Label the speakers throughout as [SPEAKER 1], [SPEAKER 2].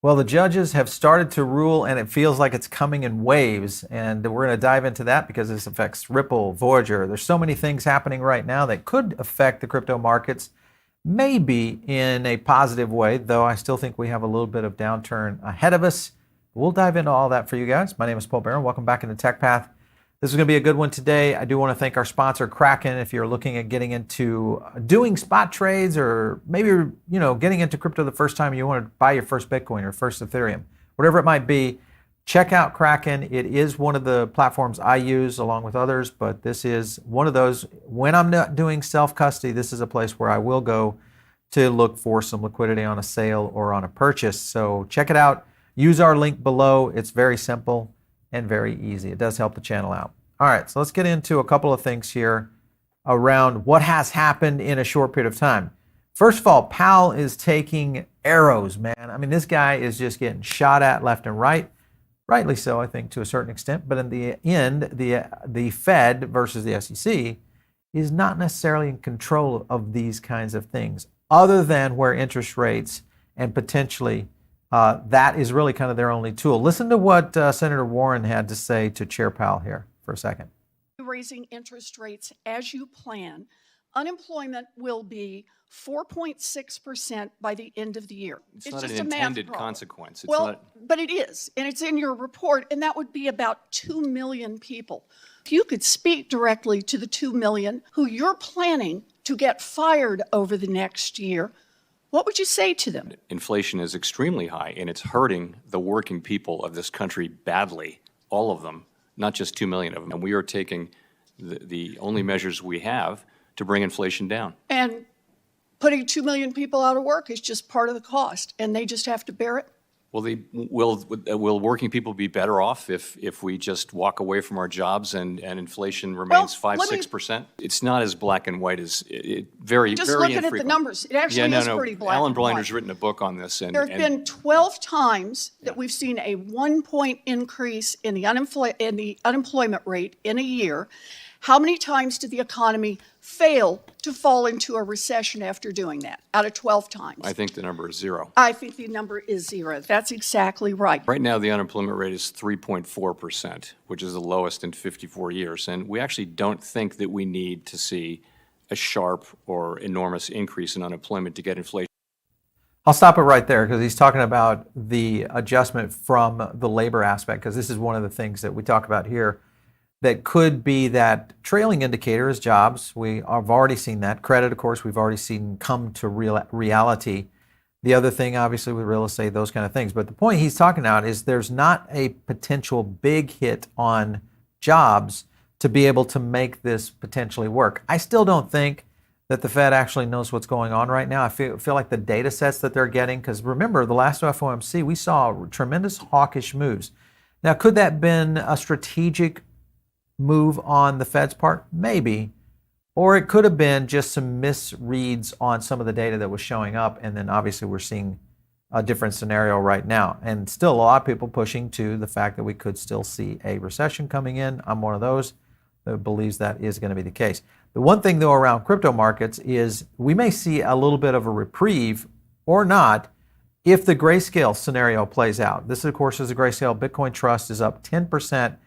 [SPEAKER 1] Well, the judges have started to rule, and it feels like it's coming in waves. And we're going to dive into that because this affects Ripple, Voyager. There's so many things happening right now that could affect the crypto markets, maybe in a positive way, though I still think we have a little bit of downturn ahead of us. We'll dive into all that for you guys. My name is Paul Barron. Welcome back into Tech Path. This is going to be a good one today. I do want to thank our sponsor, Kraken. If you're looking at getting into doing spot trades, or maybe you're getting into crypto the first time, you want to buy your first Bitcoin or first Ethereum, whatever it might be, check out Kraken. It is one of the platforms I use along with others, but this is one of those. When I'm not doing self-custody, this is a place where I will go to look for some liquidity on a sale or on a purchase. So check it out. Use our link below. It's very simple and very easy. It does help the channel out. All right, so let's get into a couple of things here around what has happened in a short period of time. First of all, Powell is taking arrows, man. I mean, this guy is just getting shot at left and right. Rightly so, I think, to a certain extent. But in the end, the Fed versus the SEC is not necessarily in control of these kinds of things, other than where interest rates and potentially that is really kind of their only tool. Listen to what Senator Warren had to say to Chair Powell here for a second.
[SPEAKER 2] Raising interest rates as you plan, unemployment will be 4.6% by the end of the year.
[SPEAKER 3] It's not an intended consequence.
[SPEAKER 2] But it is, and it's in your report, and that would be about 2 million people. If you could speak directly to the 2 million who you're planning to get fired over the next year, what would you say to them?
[SPEAKER 3] Inflation is extremely high, and it's hurting the working people of this country badly, all of them, not just 2 million of them. And we are taking the only measures we have to bring inflation down.
[SPEAKER 2] And putting 2 million people out of work is just part of the cost, and they just have to bear it?
[SPEAKER 3] Well, will working people be better off if we just walk away from our jobs and inflation remains 5-6%? It's not as black and white as very
[SPEAKER 2] just
[SPEAKER 3] very
[SPEAKER 2] looking
[SPEAKER 3] infrequent.
[SPEAKER 2] At the numbers. It actually is pretty black
[SPEAKER 3] Alan
[SPEAKER 2] and white.
[SPEAKER 3] Blinder's written a book on this.
[SPEAKER 2] There have been 12 times that we've seen a 1-point increase in the unemployment rate in a year. How many times did the economy fail to fall into a recession after doing that? Out of 12 times.
[SPEAKER 3] I think the number is 0.
[SPEAKER 2] I think the number is 0. That's exactly right.
[SPEAKER 3] Right now, the unemployment rate is 3.4%, which is the lowest in 54 years. And we actually don't think that we need to see a sharp or enormous increase in unemployment to get inflation.
[SPEAKER 1] I'll stop it right there because he's talking about the adjustment from the labor aspect, because this is one of the things that we talk about here that could be that trailing indicator is jobs. We have already seen that. Credit, of course, we've already seen come to reality. The other thing, obviously, with real estate, those kind of things. But the point he's talking about is there's not a potential big hit on jobs to be able to make this potentially work. I still don't think that the Fed actually knows what's going on right now. I feel like the data sets that they're getting, because remember, the last FOMC, we saw tremendous hawkish moves. Now, could that have been a strategic move on the Fed's part? Maybe. Or it could have been just some misreads on some of the data that was showing up, and then obviously we're seeing a different scenario right now. And still a lot of people pushing to the fact that we could still see a recession coming in. I'm one of those that believes that is going to be the case. The one thing, though, around crypto markets is we may see a little bit of a reprieve or not if the Grayscale scenario plays out. This, of course, is a Grayscale. Bitcoin Trust is up 10%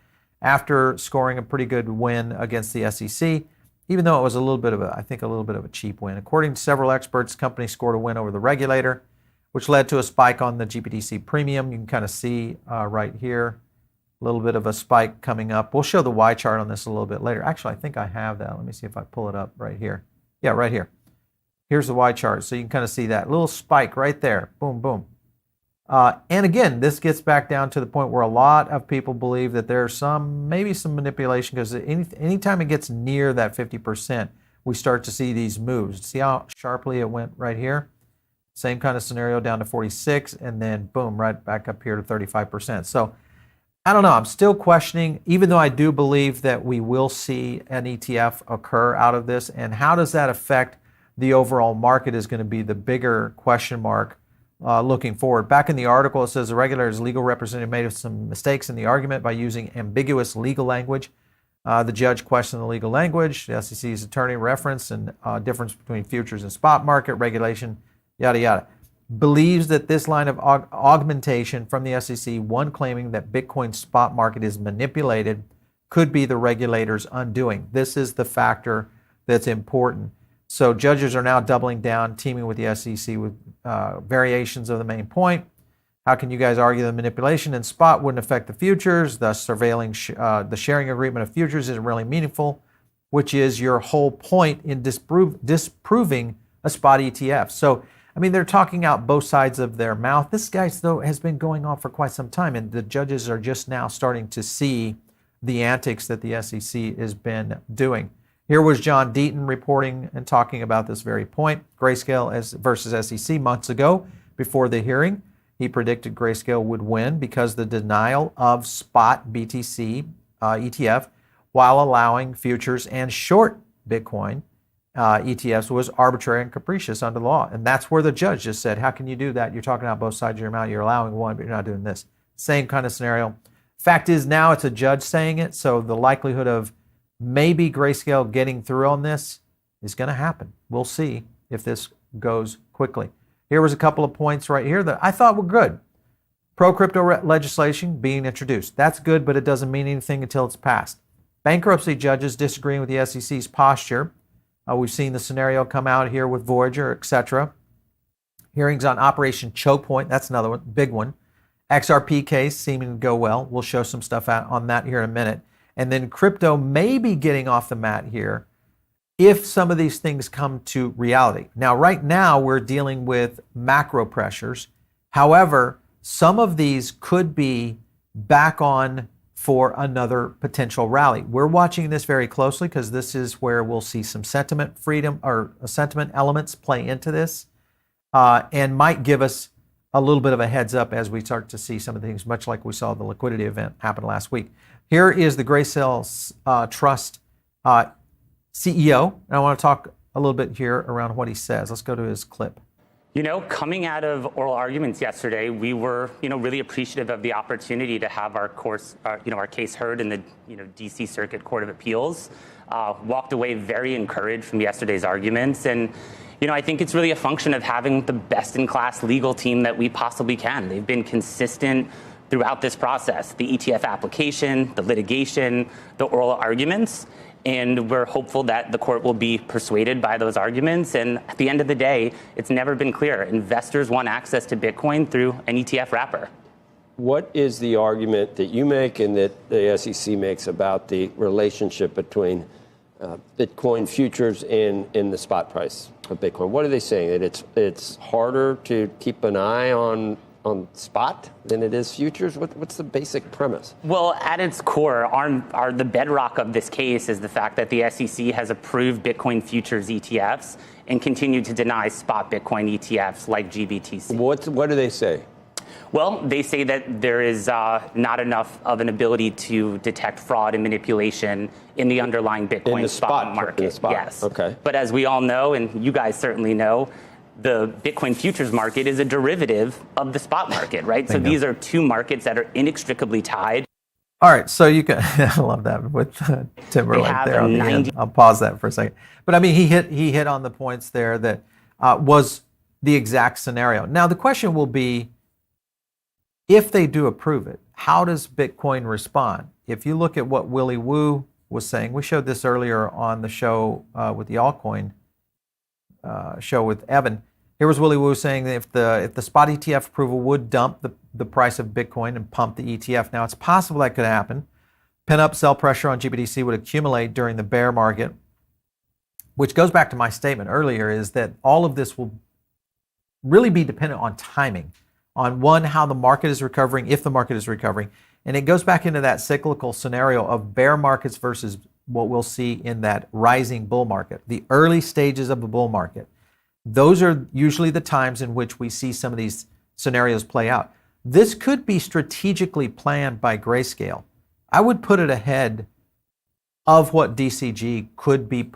[SPEAKER 1] after scoring a pretty good win against the SEC, even though it was a little bit of a cheap win. According to several experts, the company scored a win over the regulator, which led to a spike on the GBTC premium. You can kind of see right here, a little bit of a spike coming up. We'll show the Y chart on this a little bit later. Actually, I think I have that. Let me see if I pull it up right here. Yeah, right here. Here's the Y chart. So you can kind of see that little spike right there. Boom, boom. And again, this gets back down to the point where a lot of people believe that there's maybe some manipulation, because anytime it gets near that 50%, we start to see these moves. See how sharply it went right here? Same kind of scenario down to 46, and then boom, right back up here to 35%. So I don't know. I'm still questioning, even though I do believe that we will see an ETF occur out of this. And how does that affect the overall market is going to be the bigger question mark looking forward. Back in the article, it says the regulator's legal representative made some mistakes in the argument by using ambiguous legal language. The judge questioned the legal language. The SEC's attorney referenced and difference between futures and spot market regulation, yada, yada. believes that this line of augmentation from the SEC, one claiming that Bitcoin spot market is manipulated, could be the regulators' undoing. This is the factor that's important. So judges are now doubling down, teaming with the SEC with variations of the main point. How can you guys argue the manipulation in spot wouldn't affect the futures, thus surveilling the sharing agreement of futures isn't really meaningful, which is your whole point in disproving a spot ETF. So, I mean, they're talking out both sides of their mouth. This guy, though, has been going on for quite some time, and the judges are just now starting to see the antics that the SEC has been doing. Here was John Deaton reporting and talking about this very point. Grayscale versus SEC months ago, before the hearing, he predicted Grayscale would win because the denial of spot BTC ETF while allowing futures and short Bitcoin ETFs was arbitrary and capricious under the law. And that's where the judge just said, how can you do that? You're talking out both sides of your mouth. You're allowing one, but you're not doing this. Same kind of scenario. Fact is, now it's a judge saying it, so the likelihood of maybe Grayscale getting through on this is going to happen. We'll see if this goes quickly. Here was a couple of points right here that I thought were good. Pro-crypto legislation being introduced. That's good, but it doesn't mean anything until it's passed. Bankruptcy judges disagreeing with the SEC's posture. We've seen the scenario come out here with Voyager, etc. Hearings on Operation Choke Point. That's another one, big one. XRP case seeming to go well. We'll show some stuff out on that here in a minute. And then crypto may be getting off the mat here if some of these things come to reality. Now, right now, we're dealing with macro pressures. However, some of these could be back on for another potential rally. We're watching this very closely because this is where we'll see some sentiment freedom or sentiment elements play into this and might give us a little bit of a heads up as we start to see some of the things, much like we saw the liquidity event happen last week. Here is the Grayscale Trust CEO. And I want to talk a little bit here around what he says. Let's go to his clip.
[SPEAKER 4] You know, coming out of oral arguments yesterday, we were, really appreciative of the opportunity to have our case heard in the, DC Circuit Court of Appeals. Walked away very encouraged from yesterday's arguments. And, I think it's really a function of having the best-in-class legal team that we possibly can. They've been consistent throughout this process, the ETF application, the litigation, the oral arguments. And we're hopeful that the court will be persuaded by those arguments. And at the end of the day, it's never been clear. Investors want access to Bitcoin through an ETF wrapper.
[SPEAKER 5] What is the argument that you make and that the SEC makes about the relationship between Bitcoin futures and the spot price of Bitcoin? What are they saying? That it's harder to keep an eye on spot than it is futures? What's the basic premise?
[SPEAKER 4] Well, at its core, the bedrock of this case is the fact that the SEC has approved Bitcoin futures ETFs and continued to deny spot Bitcoin ETFs like GBTC.
[SPEAKER 5] What do they say?
[SPEAKER 4] Well, they say that there is not enough of an ability to detect fraud and manipulation in the underlying Bitcoin spot market.
[SPEAKER 5] In the spot.
[SPEAKER 4] Yes.
[SPEAKER 5] Okay.
[SPEAKER 4] But as we all know, and you guys certainly know, the Bitcoin futures market is a derivative of the spot market, right? So these are two markets that are inextricably tied.
[SPEAKER 1] All right, so you can, I love that with Timberlake there on the end. I'll pause that for a second. But I mean, he hit on the points there that was the exact scenario. Now, the question will be, if they do approve it, how does Bitcoin respond? If you look at what Willy Wu was saying, we showed this earlier on the show with the altcoin show with Evan. Here was Willy Wu saying that if the spot ETF approval would dump the price of Bitcoin and pump the ETF. Now, it's possible that could happen. Pin-up sell pressure on GBTC would accumulate during the bear market, which goes back to my statement earlier, is that all of this will really be dependent on timing, on one, how the market is recovering, if the market is recovering. And it goes back into that cyclical scenario of bear markets versus what we'll see in that rising bull market, the early stages of the bull market. Those are usually the times in which we see some of these scenarios play out. This could be strategically planned by Grayscale. I would put it ahead of what DCG could be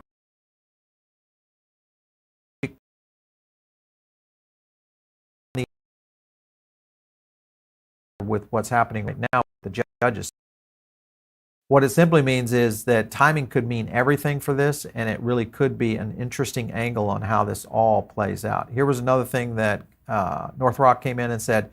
[SPEAKER 1] with what's happening right now with the judges. What it simply means is that timing could mean everything for this, and it really could be an interesting angle on how this all plays out. Here was another thing that Northrock came in and said,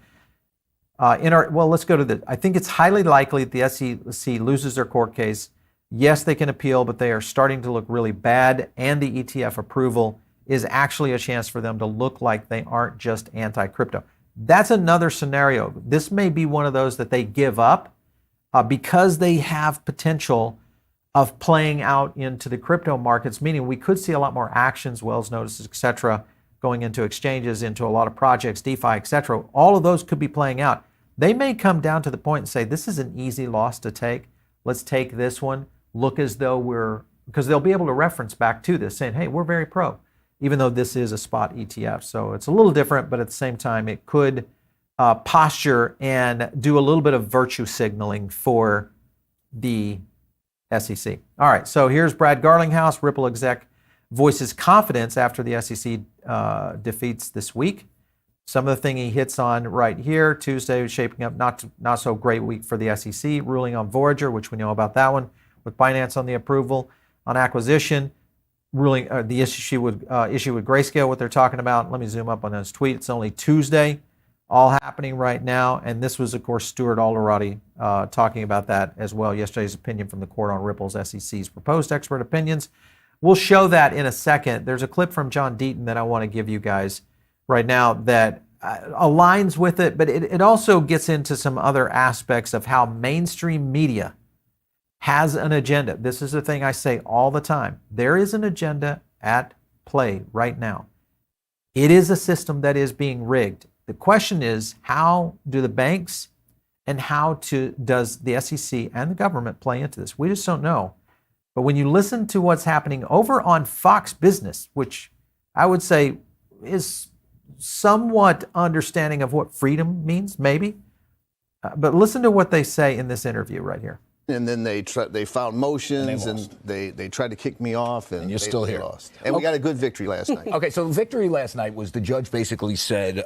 [SPEAKER 1] let's go to the, I think it's highly likely that the SEC loses their court case. Yes, they can appeal, but they are starting to look really bad, and the ETF approval is actually a chance for them to look like they aren't just anti-crypto. That's another scenario. This may be one of those that they give up because they have potential of playing out into the crypto markets, meaning we could see a lot more actions, Wells notices, et cetera, going into exchanges, into a lot of projects, DeFi, et cetera. All of those could be playing out. They may come down to the point and say, this is an easy loss to take. Let's take this one. Look as though because they'll be able to reference back to this saying, hey, we're very pro, even though this is a spot ETF. So it's a little different, but at the same time, it could posture and do a little bit of virtue signaling for the SEC. All right, so here's Brad Garlinghouse, Ripple exec, voices confidence after the SEC defeats this week. Some of the thing he hits on right here, Tuesday was shaping up not so great week for the SEC, ruling on Voyager, which we know about that one, with Binance on the approval, on acquisition, ruling the issue with Grayscale, what they're talking about. Let me zoom up on those tweets. It's only Tuesday, all happening right now. And this was, of course, Stuart Alderati talking about that as well. Yesterday's opinion from the court on Ripple's SEC's proposed expert opinions. We'll show that in a second. There's a clip from John Deaton that I want to give you guys right now that aligns with it, but it also gets into some other aspects of how mainstream media has an agenda. This is the thing I say all the time. There is an agenda at play right now. It is a system that is being rigged. The question is, how do the banks and does the SEC and the government play into this? We just don't know. But when you listen to what's happening over on Fox Business, which I would say is somewhat understanding of what freedom means, maybe. But listen to what they say in this interview right here.
[SPEAKER 6] And then they filed motions and they tried to kick me off, and
[SPEAKER 7] you're still here.
[SPEAKER 6] Lost. And we got a good victory last night.
[SPEAKER 7] Okay, so victory last night was the judge basically said,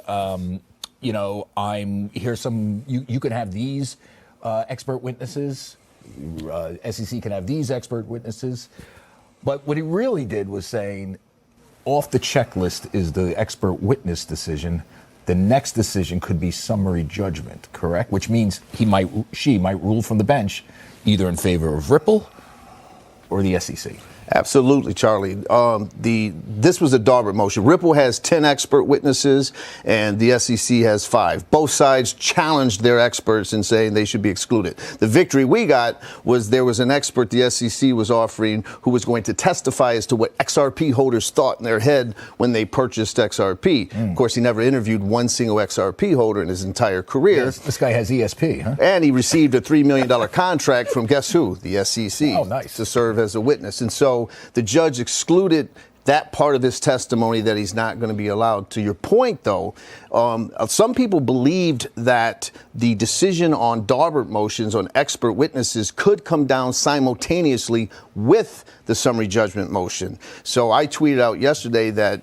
[SPEAKER 7] here's some, you can have these expert witnesses, SEC can have these expert witnesses. But what he really did was saying, off the checklist is the expert witness decision. The next decision could be summary judgment, correct? Which means she might rule from the bench either in favor of Ripple or the SEC.
[SPEAKER 6] Absolutely, Charlie. This was a Darbert motion. Ripple has 10 expert witnesses, and the SEC has 5. Both sides challenged their experts in saying they should be excluded. The victory we got was there was an expert the SEC was offering who was going to testify as to what XRP holders thought in their head when they purchased XRP. Of course, he never interviewed one single XRP holder in his entire career.
[SPEAKER 7] Yes, this guy has ESP, huh?
[SPEAKER 6] And he received a $3 million contract from guess who? The SEC.
[SPEAKER 7] Oh, nice.
[SPEAKER 6] To serve as a witness. And so the judge excluded that part of his testimony that he's not going to be allowed. To your point, though, some people believed that the decision on Darbert motions on expert witnesses could come down simultaneously with the summary judgment motion. So I tweeted out yesterday that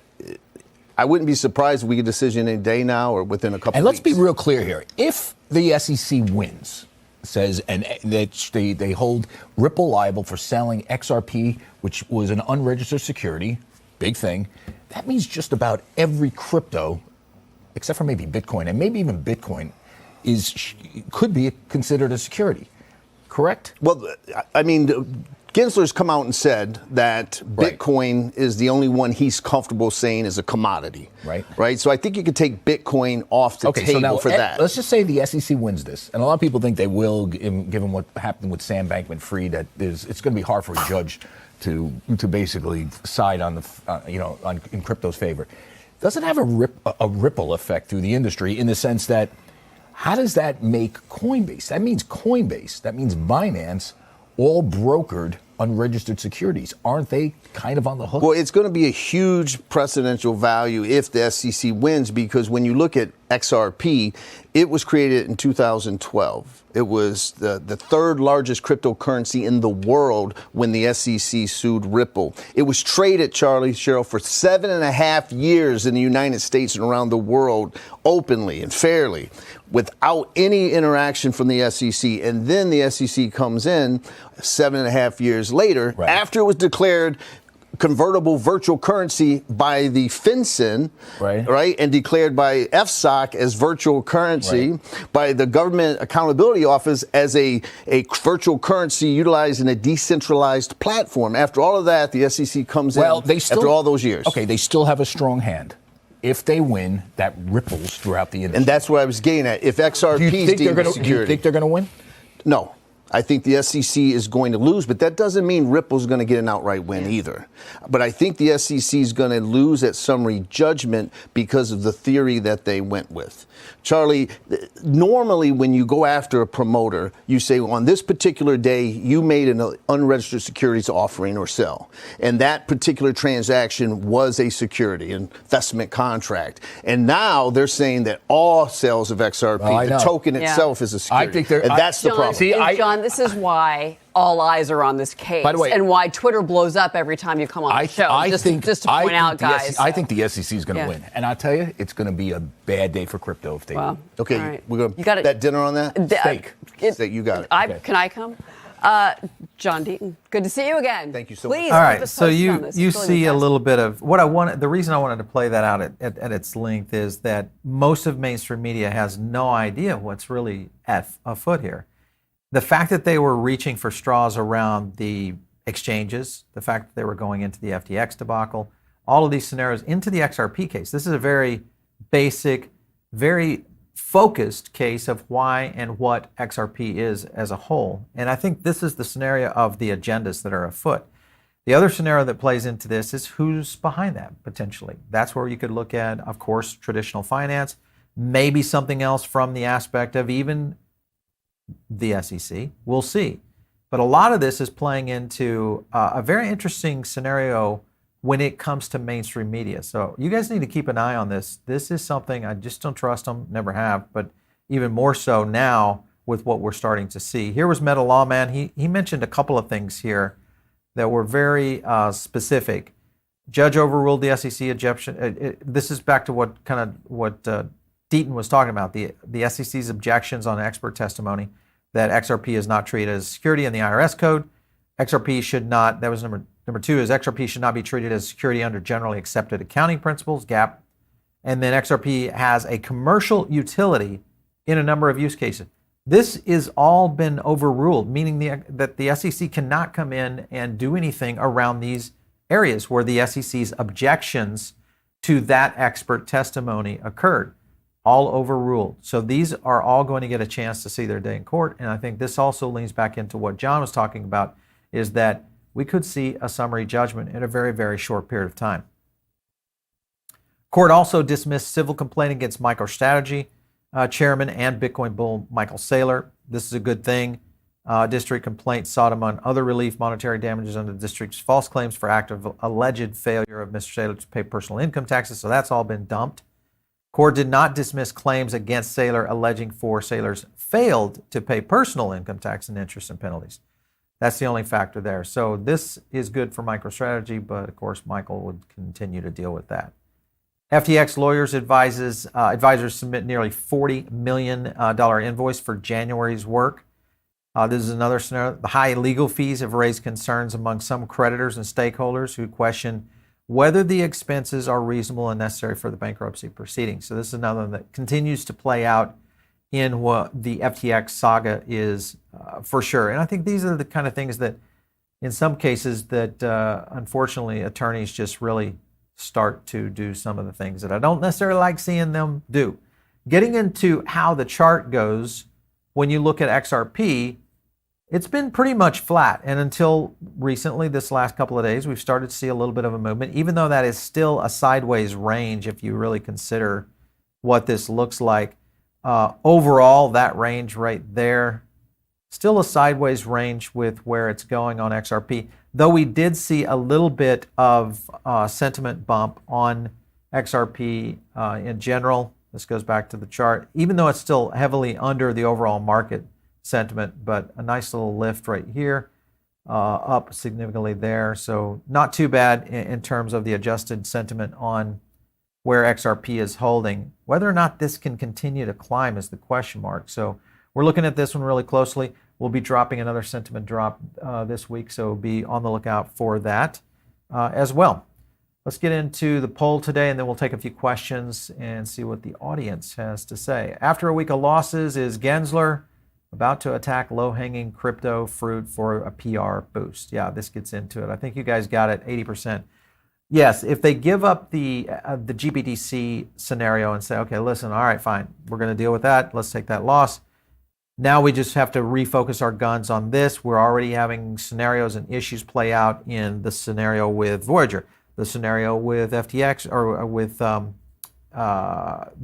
[SPEAKER 6] I wouldn't be surprised if we get a decision any day now or within a couple of weeks.
[SPEAKER 7] And let's be real clear here. If the SEC wins, says, and that they hold Ripple liable for selling XRP, which was an unregistered security, big thing. That means just about every crypto, except for maybe Bitcoin, and maybe even Bitcoin, could be considered a security. Correct?
[SPEAKER 6] Well, I mean, Gensler's come out and said that Bitcoin is the only one he's comfortable saying is a commodity. Right. So I think you could take Bitcoin off the table
[SPEAKER 7] now,
[SPEAKER 6] for that.
[SPEAKER 7] Let's just say the SEC wins this. And a lot of people think they will, given what happened with Sam Bankman-Fried, that it's going to be hard for a judge to basically side on in crypto's favor. Does it have a ripple effect through the industry in the sense that how does that make Coinbase? That means Coinbase. That means Binance, all brokered unregistered securities. Aren't they kind of on the hook?
[SPEAKER 6] Well, it's going to be a huge precedential value if the SEC wins, because when you look at XRP, it was created in 2012. It was the third largest cryptocurrency in the world when the SEC sued Ripple. It was traded, Charlie, Cheryl, for 7.5 years in the United States and around the world openly and fairly without any interaction from the SEC. And then the SEC comes in 7.5 years later, after it was declared convertible virtual currency by the FinCEN, right, and declared by FSOC as virtual currency, by the Government Accountability Office as a virtual currency utilized in a decentralized platform. After all of that, the SEC comes in after all those years.
[SPEAKER 7] Okay, they still have a strong hand. If they win, that ripples throughout the industry.
[SPEAKER 6] And that's what I was getting at. If XRP is deemed a security.
[SPEAKER 7] Do you think they're going to win?
[SPEAKER 6] No. I think the SEC is going to lose, but that doesn't mean Ripple's going to get an outright win either. But I think the SEC is going to lose at summary judgment because of the theory that they went with. Charlie, normally when you go after a promoter, you say, on this particular day, you made an unregistered securities offering or sell. And that particular transaction was a security, investment contract. And now they're saying that all sales of XRP, the token itself is a security.
[SPEAKER 7] I think and
[SPEAKER 6] that's the problem.
[SPEAKER 7] See,
[SPEAKER 8] John, this is why all eyes are on this case.
[SPEAKER 7] By the way,
[SPEAKER 8] and why Twitter blows up every time you come on the show. Just to point out, guys.
[SPEAKER 7] I think the SEC is going to win. And I'll tell you, it's going to be a bad day for crypto if they win.
[SPEAKER 6] Okay,
[SPEAKER 8] right.
[SPEAKER 6] we're going to put that dinner on that?
[SPEAKER 7] Steak.
[SPEAKER 6] Steak, you got it.
[SPEAKER 8] Can I come? John Deaton, good to see you again.
[SPEAKER 6] Thank you so much.
[SPEAKER 8] Please,
[SPEAKER 1] all right,
[SPEAKER 8] keep us
[SPEAKER 1] so
[SPEAKER 8] posted on this.
[SPEAKER 1] you
[SPEAKER 8] It's really
[SPEAKER 1] see a
[SPEAKER 8] fantastic.
[SPEAKER 1] little bit of what I wanted. The reason I wanted to play that out at its length is that most of mainstream media has no idea what's really afoot here. The fact that they were reaching for straws around the exchanges, the fact that they were going into the FTX debacle, all of these scenarios into the XRP case. This is a very basic, very focused case of why and what XRP is as a whole. And I think this is the scenario of the agendas that are afoot. The other scenario that plays into this is who's behind that potentially. That's where you could look at, of course, traditional finance, maybe something else from the aspect of even the SEC. We'll see. But a lot of this is playing into a very interesting scenario when it comes to mainstream media. So you guys need to keep an eye on this. This is something I just don't trust them, never have, but even more so now with what we're starting to see. Here was Meta Lawman. He mentioned a couple of things here that were very specific. Judge overruled the SEC objection. This is back to what Deaton was talking about, the SEC's objections on expert testimony that XRP is not treated as security in the IRS code. XRP should not, that was number two, is XRP should not be treated as security under generally accepted accounting principles, GAAP. And then XRP has a commercial utility in a number of use cases. This is all been overruled, meaning that the SEC cannot come in and do anything around these areas where the SEC's objections to that expert testimony occurred. All overruled. So these are all going to get a chance to see their day in court. And I think this also leans back into what John was talking about, is that we could see a summary judgment in a very, very short period of time. Court also dismissed civil complaint against MicroStrategy chairman and Bitcoin bull Michael Saylor. This is a good thing. District complaint sought, among other relief, monetary damages under the district's false claims for alleged failure of Mr. Saylor to pay personal income taxes. So that's all been dumped. Court did not dismiss claims against Saylor alleging Saylor's failed to pay personal income tax and interest and penalties. That's the only factor there. So this is good for MicroStrategy, but of course Michael would continue to deal with that. FTX Lawyers advisors submit nearly $40 million invoice for January's work. This is another scenario. The high legal fees have raised concerns among some creditors and stakeholders who question whether the expenses are reasonable and necessary for the bankruptcy proceedings. So this is another one that continues to play out in what the FTX saga is for sure. And I think these are the kind of things that in some cases that unfortunately attorneys just really start to do some of the things that I don't necessarily like seeing them do. Getting into how the chart goes, when you look at XRP, it's been pretty much flat. And until recently, this last couple of days, we've started to see a little bit of a movement, even though that is still a sideways range if you really consider what this looks like. Overall, that range right there, still a sideways range with where it's going on XRP, though we did see a little bit of sentiment bump on XRP in general. This goes back to the chart, even though it's still heavily under the overall market sentiment, but a nice little lift right here, up significantly there. So not too bad in terms of the adjusted sentiment on where XRP is holding. Whether or not this can continue to climb is the question mark. So we're looking at this one really closely. We'll be dropping another sentiment drop this week, so be on the lookout for that. as well. Let's get into the poll today, and then we'll take a few questions and see what the audience has to say. After a week of losses, is Gensler about to attack low-hanging crypto fruit for a PR boost? Yeah, this gets into it. I think you guys got it 80%. Yes, if they give up the GBDC scenario and say, okay, listen, all right, fine, we're going to deal with that. Let's take that loss. Now we just have to refocus our guns on this. We're already having scenarios and issues play out in the scenario with Voyager, the scenario with FTX, or with the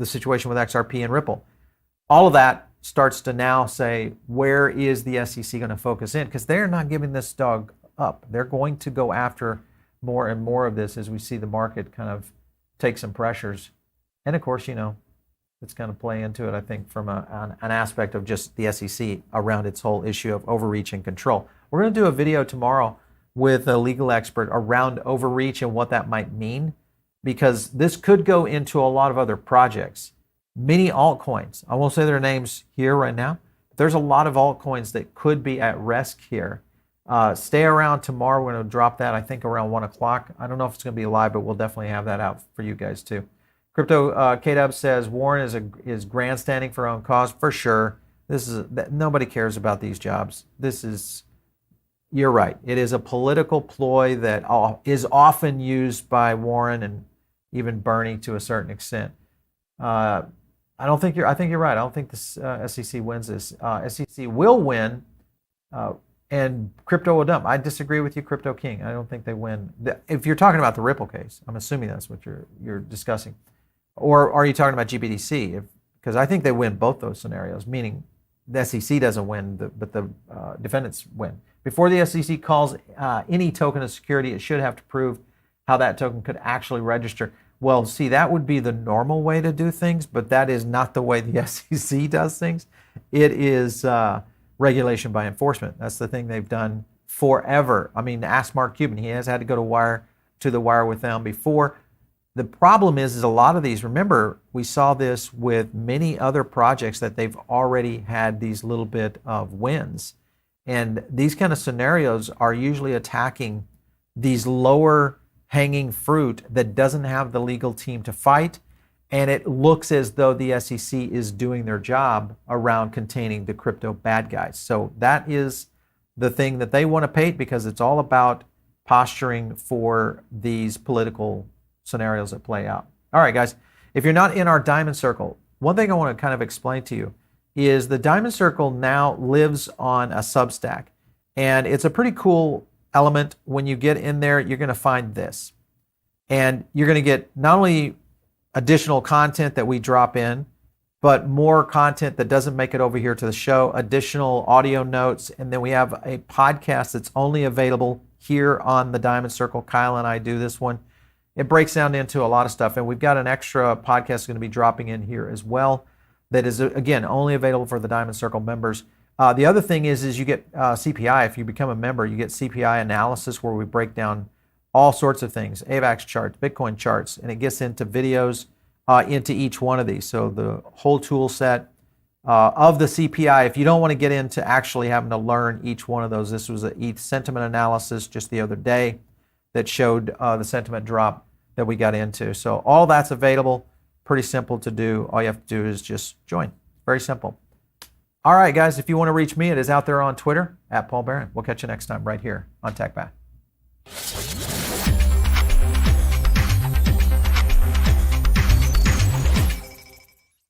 [SPEAKER 1] situation with XRP and Ripple. All of that starts to now say, where is the SEC going to focus in? Because they're not giving this dog up. They're going to go after more and more of this as we see the market kind of take some pressures. And of course, it's going to play into it, I think, from an aspect of just the SEC around its whole issue of overreach and control. We're going to do a video tomorrow with a legal expert around overreach and what that might mean, because this could go into a lot of other projects. Many altcoins, I won't say their names here right now, but there's a lot of altcoins that could be at risk here. Stay around tomorrow. We're going to drop that, I think, around 1 o'clock. I don't know if it's going to be live, but we'll definitely have that out for you guys too. Crypto K-Dub says Warren is grandstanding for own cause. For sure. Nobody cares about these jobs. You're right. It is a political ploy that is often used by Warren and even Bernie to a certain extent. I think you're right. I don't think the SEC wins this. SEC will win, and crypto will dump. I disagree with you, Crypto King. I don't think they win. If you're talking about the Ripple case, I'm assuming that's what you're discussing. Or are you talking about GBDC? Because I think they win both those scenarios, meaning the SEC doesn't win, but the defendants win. Before the SEC calls any token a security, it should have to prove how that token could actually register. Well, see, that would be the normal way to do things, but that is not the way the SEC does things. It is regulation by enforcement. That's the thing they've done forever. I mean, ask Mark Cuban. He has had to go to the wire with them before. The problem is a lot of these, remember, we saw this with many other projects that they've already had these little bit of wins. And these kind of scenarios are usually attacking these lower hanging fruit that doesn't have the legal team to fight. And it looks as though the SEC is doing their job around containing the crypto bad guys. So that is the thing that they want to paint, because it's all about posturing for these political scenarios that play out. All right, guys, if you're not in our Diamond Circle, one thing I want to kind of explain to you is the Diamond Circle now lives on a Substack. And it's a pretty cool element. When you get in there, you're going to find this. And you're going to get not only additional content that we drop in, but more content that doesn't make it over here to the show, additional audio notes, and then we have a podcast that's only available here on the Diamond Circle. Kyle and I do this one. It breaks down into a lot of stuff, and we've got an extra podcast going to be dropping in here as well that is, again, only available for the Diamond Circle members. The other thing is you get CPI. If you become a member, you get CPI analysis where we break down all sorts of things, AVAX charts, Bitcoin charts, and it gets into videos into each one of these. So the whole tool set of the CPI, if you don't want to get into actually having to learn each one of those, this was an ETH sentiment analysis just the other day that showed the sentiment drop that we got into. So all that's available, pretty simple to do. All you have to do is just join. Very simple. All right, guys, if you want to reach me, it is out there on Twitter, @Paul Barron. We'll catch you next time right here on TechBat.